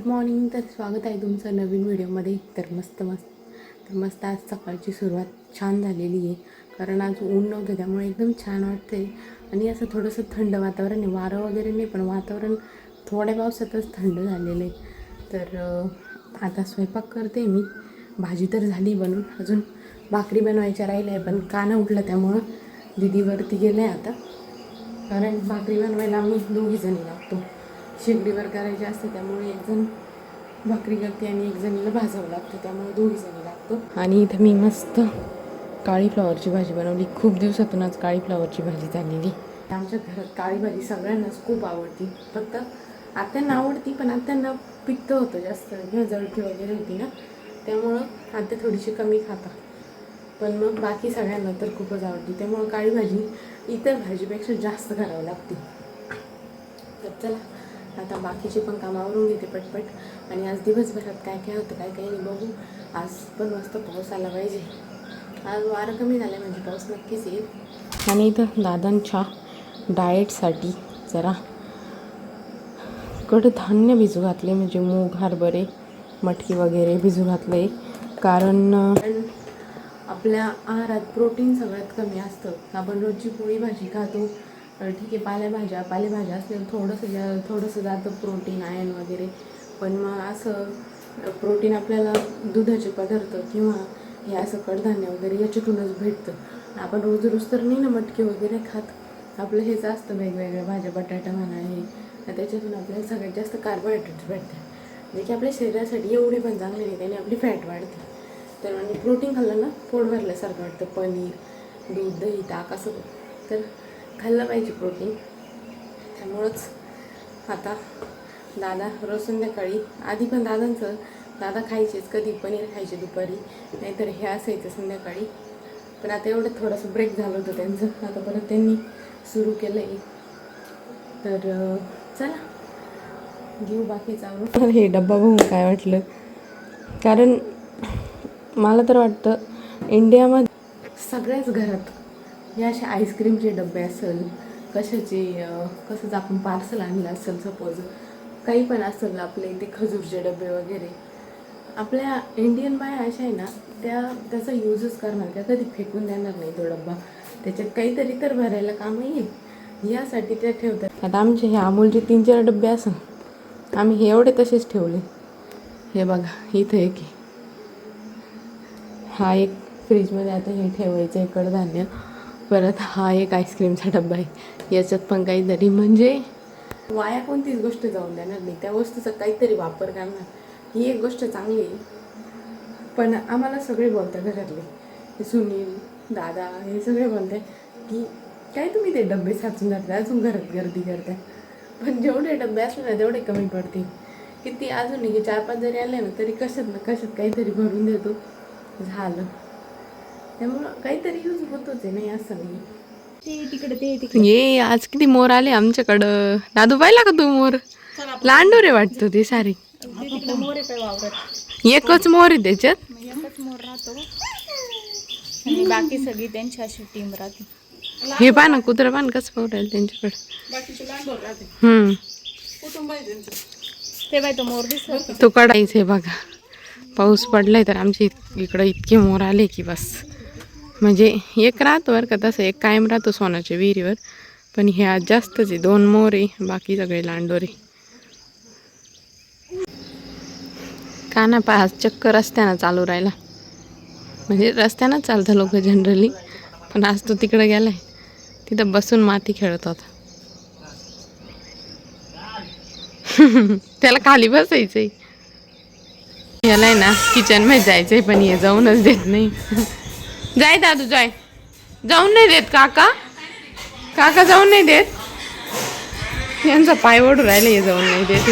Good morning. तर स्वागत आहे तुमचं नवीन व्हिडिओमध्ये. तर मस्त आज सकाळची सुरुवात छान झालेली आहे. कारण आज ऊन नव्हतं त्यामुळे एकदम छान वाटतं आहे. आणि असं थोडंसं थंड वातावरण आहे, वारं वगैरे नाही पण वातावरण थोड्या पावसातच थंड झालेलं आहे. तर आता स्वयंपाक करते मी. भाजी तर झाली बनून, अजून भाकरी बनवायच्या राहिल्या आहे. पण काना उठलं त्यामुळं दीदीवरती गेलं आहे आता. कारण भाकरी बनवायला आम्ही दोघीजणी लागतो. शेगडीवर करायचे असते त्यामुळे एक जण भाकरी करते आणि एक जणीला भाजावं लागतं, त्यामुळे दोघीजणी लागतो. आणि इथं मी मस्त काळी फ्लॉवरची भाजी बनवली. खूप दिवसातून आज काळी फ्लॉवरची भाजी झालेली. आमच्या घरात काळी भाजी सगळ्यांनाच खूप आवडती. फक्त आत्यांना आवडती, पण आत्यांना पित्त होतं जास्त किंवा जळकी वगैरे होती ना, त्यामुळं आत्या थोडीशी कमी खाता. पण मग बाकी सगळ्यांना तर खूपच आवडती. त्यामुळं काळी भाजी इतर भाजीपेक्षा जास्त करावं लागते. तर चला आता बाकीचे पण काम आवरून घेते पटपट. आणि आज दिवसभरात काय काय होतं काय काय नाही बघू. आज पण मस्त पाऊस आला पाहिजे. आज वारं कमी झालं म्हणजे पाऊस नक्कीच येईल. आणि इथं दादांच्या डाएटसाठी जरा कडधान्य भिजू घातले, म्हणजे मूग, हरभरे, मटकी वगैरे भिजू घातले. कारण आपल्या आहारात प्रोटीन सगळ्यात कमी असतं. आपण रोजची पोळी भाजी खातो, ठीक आहे, पालेभाज्या असल्यावर थोडंसं जातं प्रोटीन, आयर्न वगैरे. पण मग असं प्रोटीन आपल्याला दुधाचे पदार्थ किंवा हे असं कडधान्य वगैरे याच्यातूनच भेटतं. आपण रोज तर नाही ना मटकी वगैरे खात. आपलं हेच असतं वेगवेगळ्या भाज्या, बटाटा म्हणा, हे त्याच्यातून आपल्याला सगळ्यात जास्त कार्बोहायड्रेट्स भेटतात, जे की आपल्या शरीरासाठी एवढे पण चांगले नाही. त्याने आपली फॅट वाढते. तर आणि प्रोटीन खाल्लं ना पोट भरल्यासारखं वाटतं. पनीर, दूध, दही, ताक असं तर खाल्लं पाहिजे प्रोटीन. त्यामुळंच आता दादा रोज संध्याकाळी, आधी पण दादा खायचेच, कधी पनीर खायचे दुपारी, नाहीतर हे असायचं संध्याकाळी. पण आता एवढं थोडंसं ब्रेक झालं होतं त्यांचं, आता परत त्यांनी सुरू केलं आहे. तर चला घेऊ बाकीचं आवरून. हे डब्बा बघून काय वाटलं, कारण मला तर वाटतं इंडियामध्ये सगळ्याच घरात या असे आईस्क्रीमचे डबे असेल, कसंच आपण पार्सल आणलं असेल, सपोज काही पण असेल आपल्या इथे खजूरचे डबे वगैरे. आपल्या इंडियन बाया अशा आहे ना, त्याचा यूजच करणार, त्या कधी फेकून देणार नाही तो डब्बा. त्याच्यात काहीतरी तर भरायला काम येईल यासाठी त्या ठेवतात. आता आमचे हे अमूलचे 3-4 डबे असेल, आम्ही हे एवढे तसेच ठेवले. हे बघा इथं एक, हा एक फ्रीजमध्ये आता हे ठेवायचं आहे कडधान्य. परत हा एक आईस्क्रीमचा डब्बा आहे, याच्यात पण काहीतरी, म्हणजे वाया कोणतीच गोष्ट जाऊन देणार नाही, त्या वस्तूचा काहीतरी वापर करणार. ही एक गोष्ट चांगली आहे. पण आम्हाला सगळे बोलतात घरातले, सुनील, दादा, हे सगळे बोलतात की काय तुम्ही ते डबे साचून जाते, अजून घरात गर्दी करताय. पण जेवढे डबे असले ना तेवढे कमी पडते. किती अजूनही 4-5 जरी आले ना तरी कशात काहीतरी भरून देतो, झालं. त्यामुळं काहीतरी यूज होतोच आहे, नाही असं नाही. ये आज किती मोर आले आमच्याकडं. दादू पाहिला का तू मोर? लांडोरे वाटतो ते सारे. एकच मोर आहे त्याच्यात, एकच मोर राहतो आणि बाकी सगळी त्यांची अशी टीम राहते. हे पहा ना कुत्रा पान कसं पाहू त्यांच्याकडे. ते बाय तो मोर दिसतो तो काढायचं आहे बघा. पाऊस पडलाय तर आमच्या इकडं इतके मोर आले की बस. म्हणजे एक राहतो बरं का, तसं एक कायम राहतो सोनाच्या विहिरीवर, पण हे आज जास्तच आहे. 2 मोर आहे, बाकी सगळे लांडोरे. काना पहा चक्कर रस्त्यानं चालू राहिला, म्हणजे रस्त्यानं चालतं लोक जनरली, पण आज तो तिकडे गेलाय, तिथं बसून माती खेळत होता. त्याला खाली बसायचंय. याला आहे ना किचनमध्ये जायचंय, पण हे जाऊनच देत नाही. जाय दादू जाय, जाऊन नाही देत काका जाऊन नाही देत. यांचा पाय ओढून राहिले, हे जाऊन नाही देत.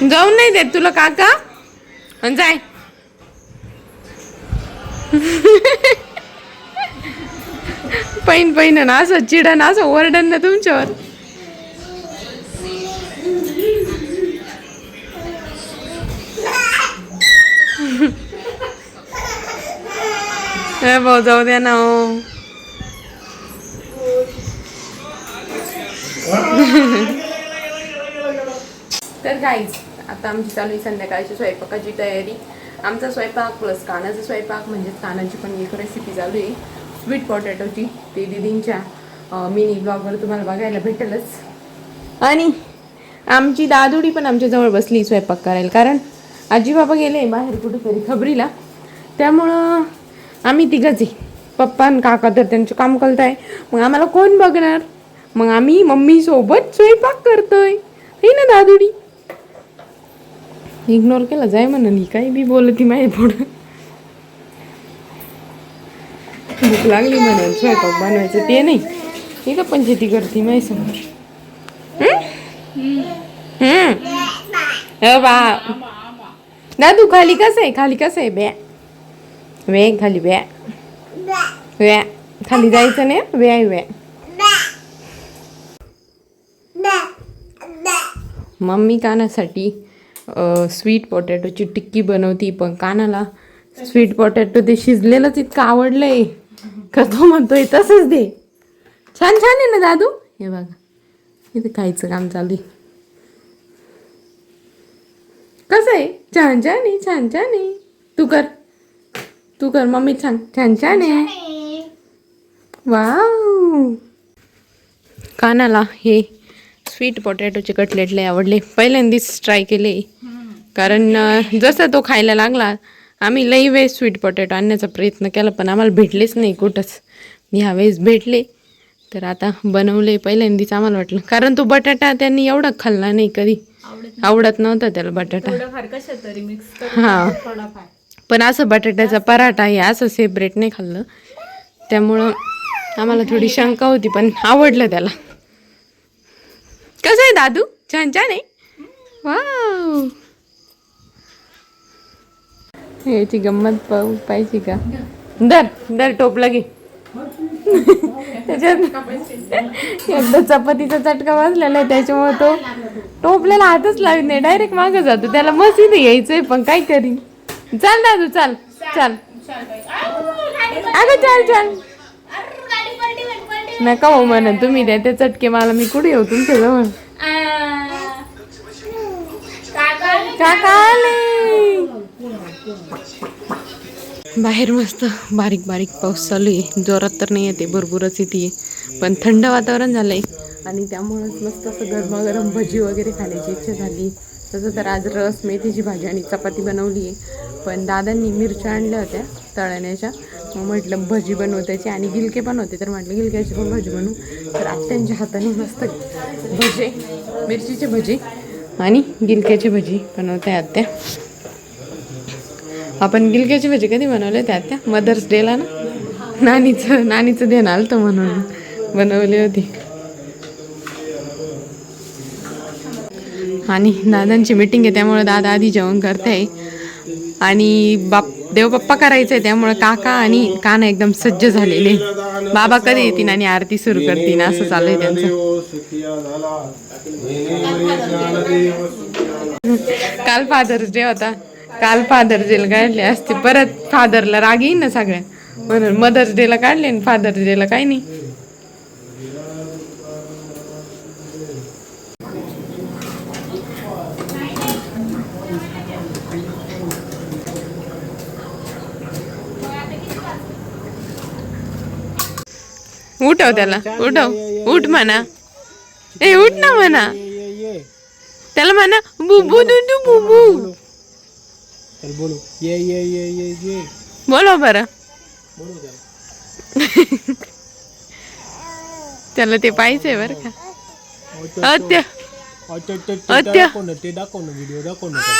जाऊन नाही देत तुला काका, जाय. पैन ना असं चिडन, असं ओरडन ना तुमच्यावर. भाऊ जाऊ द्या ना. तर काहीच आता आमची चालू आहे संध्याकाळची स्वयंपाकाची तयारी. आमचा स्वयंपाक प्लस कानाचा स्वयंपाक म्हणजे कानाची पण एक रेसिपी चालू आहे स्वीट पोटॅटोची. ते दीदींच्या मिनी ब्लॉगवर तुम्हाला बघायला भेटेलच. आणि आमची दादुडी पण आमच्या जवळ बसली स्वयंपाक करायला, कारण आजी बाबा गेले बाहेर कुठेतरी खबरीला. त्यामुळं आम्ही तिघंच आहे. पप्पा आणि काका तर त्यांचं काम करत आहे. मग आम्हाला कोण बघणार? मग आम्ही मम्मी सोबत स्वयंपाक करतोय. हे ना दादुडी इग्नोर केला जाय म्हणून ही काही बी बोलती माहिती पुढं. भूक लागली म्हणून स्वयंपाक बनवायचं ते नाही, इथं पंचायती करते माही समोर. बा दादू खाली कसं आहे? खाली कसं आहे? ब्या वे खाली ब्या व्या खाली जायचं नाही. व्या व्या मम्मी कानासाठी स्वीट पोटॅटोची टिक्की बनवती. पण कानाला स्वीट पोटॅटो ते शिजलेलंच इतकं आवडलंय का तो म्हणतोय तसंच दे. छान छान आहे ना दादू? हे बघा इथे खायचं काम चालू आहे. कसं आहे? छान छान आहे, छान छान आहे. तू कर मम्मी छान छान छान आहे. वाव कानाला हे स्वीट पोटॅटोचे कटलेट लय आवडले. पहिल्यांदाच ट्राय केले, कारण जसं तो खायला लागला आम्ही लई वेळेस स्वीट पोटॅटो आणण्याचा प्रयत्न केला पण आम्हाला भेटलेच नाही कुठंच. ह्यावेळेस भेटले तर आता बनवले. पहिल्यांदाच आम्हाला वाटलं, कारण तो बटाटा त्यांनी एवढा खाल्ला नाही कधी, आवडत नव्हता त्याला बटाटा. हां पण असं बटाट्याचा पराठा हे असं सेपरेट नाही खाल्लं, त्यामुळं आम्हाला थोडी शंका होती पण आवडलं त्याला. कसं आहे दादू? छान छान आहे. वाव याची गंमत पाहिजे का? दर टोपला घे. त्याच्यात एकदा चपातीचा चटका वाजलेला आहे त्याच्यामुळे तो टोपल्याला हातच लावत नाही, डायरेक्ट मागं जातो. त्याला मस्ती यायचंय पण काय करीन. चाल दादू चाल चाल अगं चाल चाल. नका हो म्हणून तुम्ही द्या ते चटके, मला मी कुठे येऊ तुमच्या जवळ. काका आले. बाहेर मस्त बारीक बारीक पाऊस चालू आहे. जोरात तर नाही येते, भरपूरच येते, पण थंड वातावरण झालंय आणि त्यामुळंच मस्त असं गरमागरम भजी वगैरे खाण्याची इच्छा झाली. तसं तर आज रस मेथीची भाजी आणि चपाती बनवली आहे, पण दादांनी मिरच्या आणल्या होत्या तळण्याच्या. मग म्हटलं भजी बनवतायची आणि गिलके पण होते तर म्हटलं गिलक्याची पण भजी बनवू. तर आत्यांच्या हाताने मस्त भजे, मिरचीचे भजी आणि गिलक्याची भजी बनवते आत्या. आपण गिलक्याची भजी कधी बनवले त्या आत्या? मदर्स डेला ना, नानीचं देणं आलं म्हणून बनवली होती. आणि दादांची मीटिंग आहे त्यामुळे दादा आधी जेवण करते आणि देवबाप्पा करायचं आहे त्यामुळे काका आणि काना एकदम सज्ज झालेले. बाबा कधी येतील आणि आरती सुरू करतील असं चालू आहे त्यांचं. काल फादर्स डे होता, काल फादर्स डेला काढले असते, परत फादरला राग येईन ना सगळ्या, म्हणून मदर्स डेला काढले आणि फादर्स डेला काही नाही. उठव त्याला, उठव, उठ म्हणा. ए उठ ना म्हणा त्याला, म्हणा बुबू दुदू बुबू. बोलो बरं. त्याला ते पाहिजे बरं का.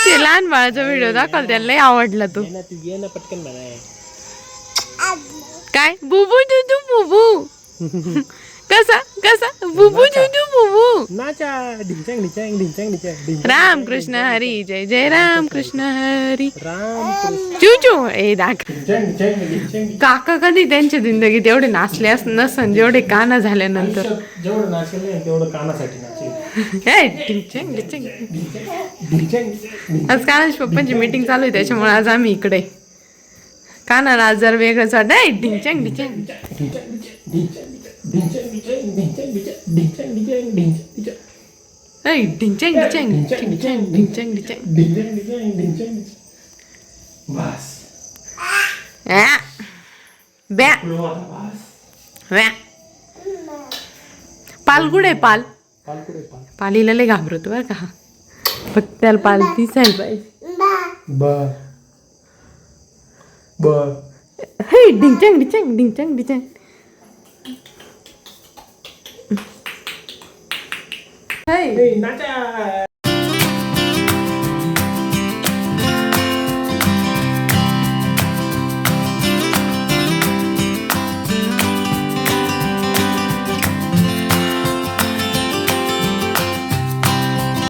ते लहान बाळाचा व्हिडिओ दाखवला, त्याला लय आवडला तो. काय बुबू दुदू बुबू. कसा कसा बुबू दुदू बुबू. राम कृष्ण हरी जय जय राम कृष्ण हरी चूचू. ए काका कधी त्यांच्या जिंदगीत एवढे नाचले नसन जेवढे काना झाल्यानंतर. आज कानाच्या पप्पांची मीटिंग चालू आहे त्याच्यामुळे आज आम्ही इकडे. कानाला आज जर वेगळंच वाटत. ढिंचंग ढिंचंग ऐ ढिंचॅंग ढिंचॅंग ढिंचॅंग ढिंचॅंग ढिंचॅंग बस आ, ब्या ब्या पाल कुठे आहे पाल पालीला लय घाबरतो बरं का फक्त त्याला पाल दिसायला पाहिजे हे ढिंचॅंग ढिंचॅंग ढिंचॅंग ढिंचॅंग हे नाचा